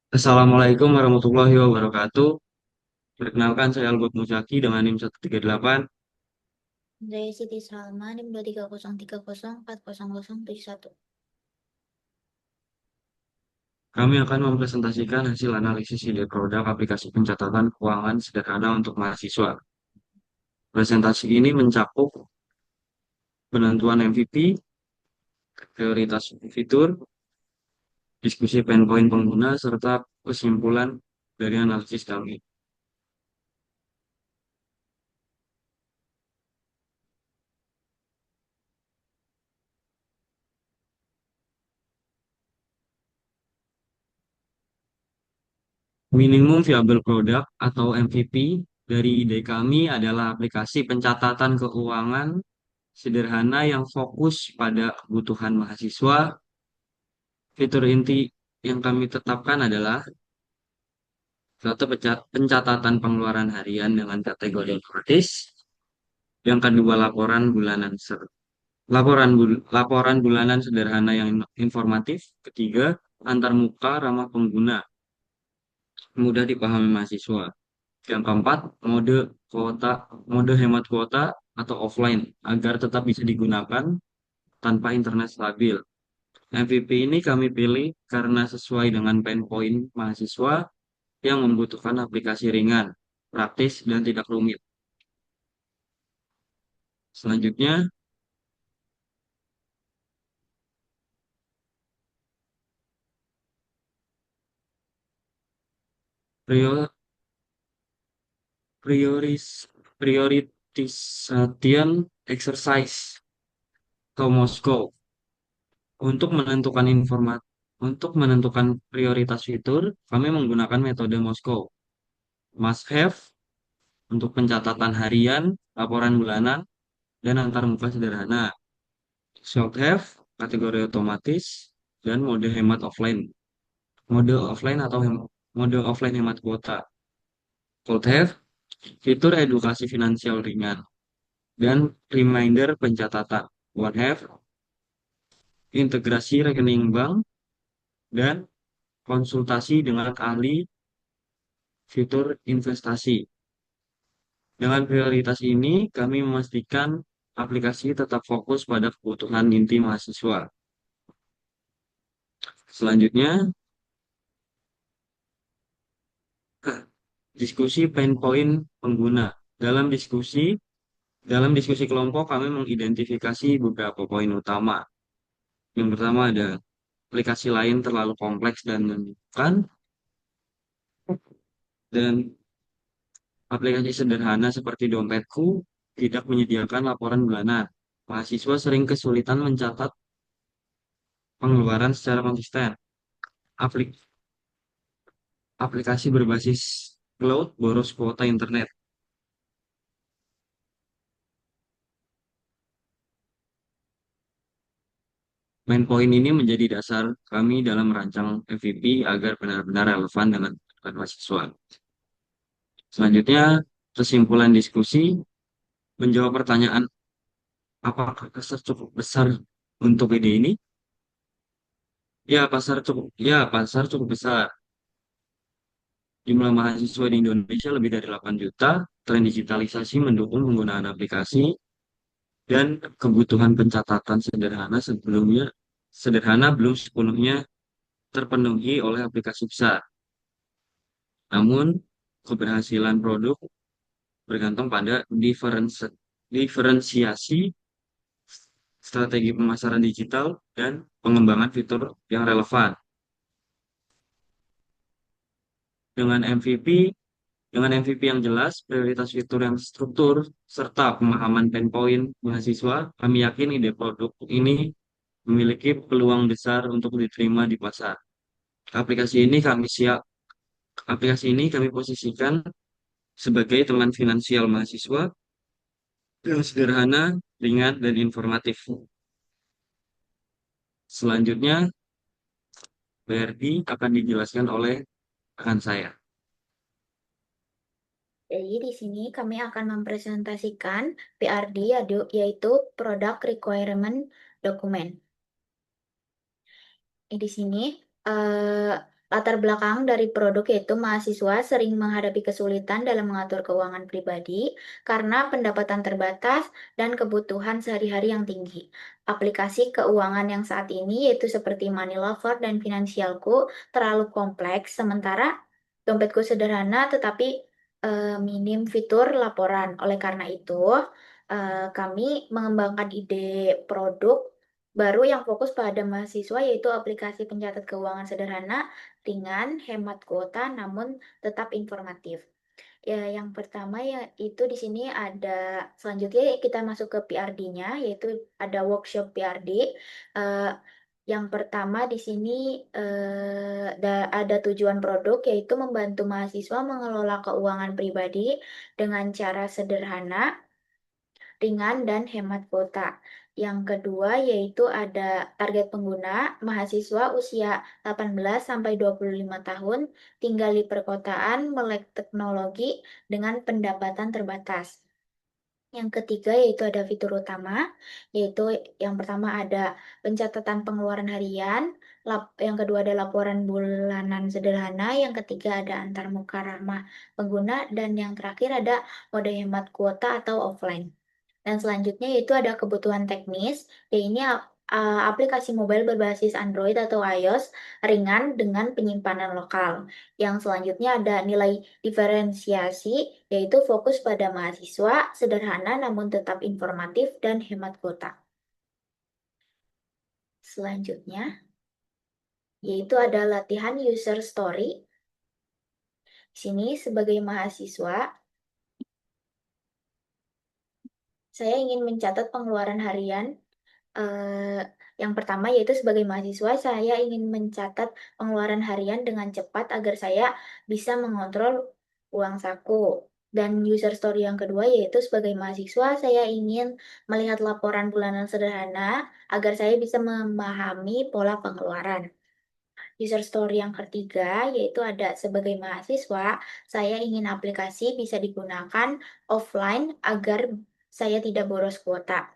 Assalamualaikum warahmatullahi wabarakatuh. Perkenalkan saya Albert Muzaki dengan NIM 138. Dari Siti Salma NIM 230304071. Kami akan mempresentasikan hasil analisis ide produk aplikasi pencatatan keuangan sederhana untuk mahasiswa. Presentasi ini mencakup penentuan MVP, prioritas fitur, diskusi pain point pengguna, serta kesimpulan dari analisis kami. Minimum Viable Product atau MVP dari ide kami adalah aplikasi pencatatan keuangan sederhana yang fokus pada kebutuhan mahasiswa. Fitur inti yang kami tetapkan adalah satu pencatatan pengeluaran harian dengan kategori gratis, yang kedua laporan bulanan sederhana yang informatif, ketiga antarmuka ramah pengguna, mudah dipahami mahasiswa. Yang keempat, mode hemat kuota atau offline agar tetap bisa digunakan tanpa internet stabil. MVP ini kami pilih karena sesuai dengan pain point mahasiswa yang membutuhkan aplikasi ringan, praktis, dan tidak rumit. Selanjutnya, prior, prioris, prioritization exercise atau Moskow untuk menentukan prioritas fitur, kami menggunakan metode Moskow. Must have untuk pencatatan harian, laporan bulanan, dan antarmuka sederhana. Should have kategori otomatis dan mode offline hemat kuota. Could have fitur edukasi finansial ringan dan reminder pencatatan. Would have integrasi rekening bank dan konsultasi dengan ahli fitur investasi. Dengan prioritas ini, kami memastikan aplikasi tetap fokus pada kebutuhan inti mahasiswa. Selanjutnya, diskusi pain point pengguna. Dalam diskusi kelompok, kami mengidentifikasi beberapa poin utama. Yang pertama ada aplikasi lain terlalu kompleks dan membingungkan, dan aplikasi sederhana seperti Dompetku tidak menyediakan laporan bulanan. Mahasiswa sering kesulitan mencatat pengeluaran secara konsisten. Aplik- Aplikasi berbasis cloud boros kuota internet. Main point ini menjadi dasar kami dalam merancang MVP agar benar-benar relevan dengan kebutuhan mahasiswa. Selanjutnya, kesimpulan diskusi menjawab pertanyaan apakah pasar cukup besar untuk ide ini? Ya, pasar cukup besar. Jumlah mahasiswa di Indonesia lebih dari 8 juta. Tren digitalisasi mendukung penggunaan aplikasi dan kebutuhan pencatatan sederhana belum sepenuhnya terpenuhi oleh aplikasi besar. Namun, keberhasilan produk bergantung pada diferensiasi, strategi pemasaran digital, dan pengembangan fitur yang relevan. Dengan MVP, dengan MVP yang jelas, prioritas fitur yang struktur, serta pemahaman pain point mahasiswa, kami yakin ide produk ini memiliki peluang besar untuk diterima di pasar. Aplikasi ini kami siap, Aplikasi ini kami posisikan sebagai teman finansial mahasiswa yang sederhana, ringan, dan informatif. Selanjutnya, BRD akan dijelaskan oleh rekan saya. Jadi di sini kami akan mempresentasikan PRD yaitu Product Requirement Document. Di sini Latar belakang dari produk yaitu mahasiswa sering menghadapi kesulitan dalam mengatur keuangan pribadi karena pendapatan terbatas dan kebutuhan sehari-hari yang tinggi. Aplikasi keuangan yang saat ini yaitu seperti Money Lover dan Finansialku terlalu kompleks, sementara dompetku sederhana tetapi minim fitur laporan. Oleh karena itu, kami mengembangkan ide produk baru yang fokus pada mahasiswa yaitu aplikasi pencatat keuangan sederhana, ringan, hemat kuota, namun tetap informatif. Ya, yang pertama ya itu di sini ada selanjutnya kita masuk ke PRD-nya yaitu ada workshop PRD. Eh, yang pertama di sini ada tujuan produk yaitu membantu mahasiswa mengelola keuangan pribadi dengan cara sederhana, ringan, dan hemat kuota. Yang kedua yaitu ada target pengguna, mahasiswa usia 18 sampai 25 tahun, tinggal di perkotaan, melek teknologi dengan pendapatan terbatas. Yang ketiga yaitu ada fitur utama, yaitu yang pertama ada pencatatan pengeluaran harian, yang kedua ada laporan bulanan sederhana, yang ketiga ada antarmuka ramah pengguna, dan yang terakhir ada mode hemat kuota atau offline. Dan selanjutnya yaitu ada kebutuhan teknis, yaitu aplikasi mobile berbasis Android atau iOS ringan dengan penyimpanan lokal. Yang selanjutnya ada nilai diferensiasi, yaitu fokus pada mahasiswa, sederhana namun tetap informatif dan hemat kuota. Selanjutnya, yaitu ada latihan user story. Di sini sebagai mahasiswa, saya ingin mencatat pengeluaran harian. eh, yang pertama yaitu sebagai mahasiswa saya ingin mencatat pengeluaran harian dengan cepat agar saya bisa mengontrol uang saku. Dan user story yang kedua yaitu sebagai mahasiswa saya ingin melihat laporan bulanan sederhana agar saya bisa memahami pola pengeluaran. User story yang ketiga yaitu ada sebagai mahasiswa saya ingin aplikasi bisa digunakan offline agar saya tidak boros kuota.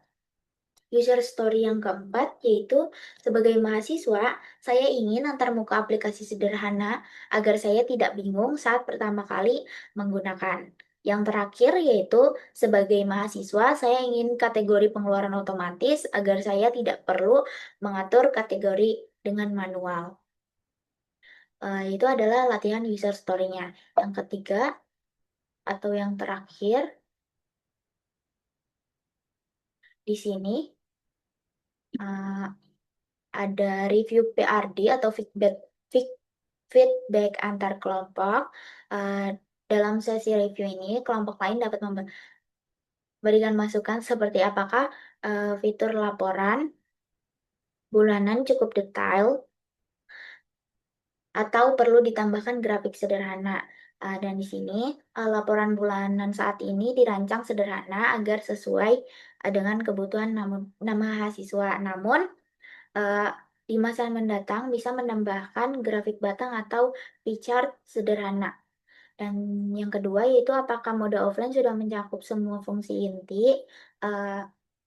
User story yang keempat yaitu sebagai mahasiswa, saya ingin antarmuka aplikasi sederhana agar saya tidak bingung saat pertama kali menggunakan. Yang terakhir yaitu sebagai mahasiswa, saya ingin kategori pengeluaran otomatis agar saya tidak perlu mengatur kategori dengan manual. Itu adalah latihan user story-nya. Yang ketiga atau yang terakhir di sini uh, ada review PRD atau feedback antar kelompok. Eh, dalam sesi review ini, kelompok lain dapat memberikan masukan seperti apakah fitur laporan bulanan cukup detail atau perlu ditambahkan grafik sederhana. Dan di sini laporan bulanan saat ini dirancang sederhana agar sesuai dengan kebutuhan nama mahasiswa. Namun eh, di masa mendatang bisa menambahkan grafik batang atau pie chart sederhana. Dan yang kedua yaitu apakah mode offline sudah mencakup semua fungsi inti? Eh,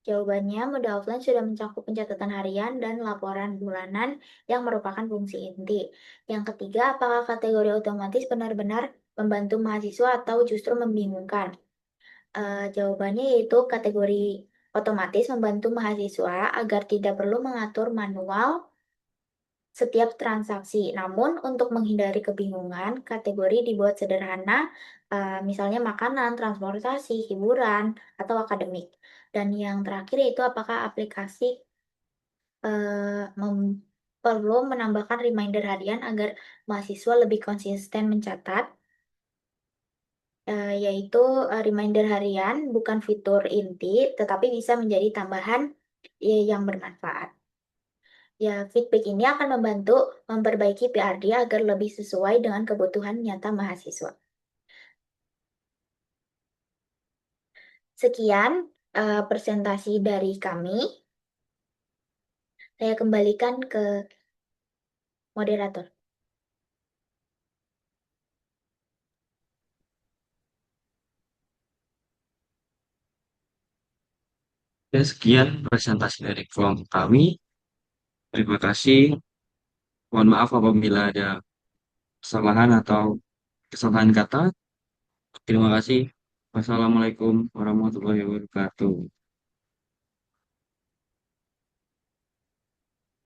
Jawabannya mode offline sudah mencakup pencatatan harian dan laporan bulanan yang merupakan fungsi inti. Yang ketiga, apakah kategori otomatis benar-benar membantu mahasiswa atau justru membingungkan? Jawabannya yaitu kategori otomatis membantu mahasiswa agar tidak perlu mengatur manual setiap transaksi. Namun, untuk menghindari kebingungan, kategori dibuat sederhana, misalnya makanan, transportasi, hiburan, atau akademik. Dan yang terakhir yaitu apakah aplikasi perlu menambahkan reminder harian agar mahasiswa lebih konsisten mencatat, yaitu reminder harian bukan fitur inti, tetapi bisa menjadi tambahan yang bermanfaat. Ya, feedback ini akan membantu memperbaiki PRD agar lebih sesuai dengan kebutuhan nyata mahasiswa. Sekian presentasi dari kami. Saya kembalikan ke moderator. Dan sekian presentasi dari kelompok kami. Terima kasih. Mohon maaf apabila ada kesalahan atau kesalahan kata. Terima kasih. Wassalamualaikum warahmatullahi wabarakatuh.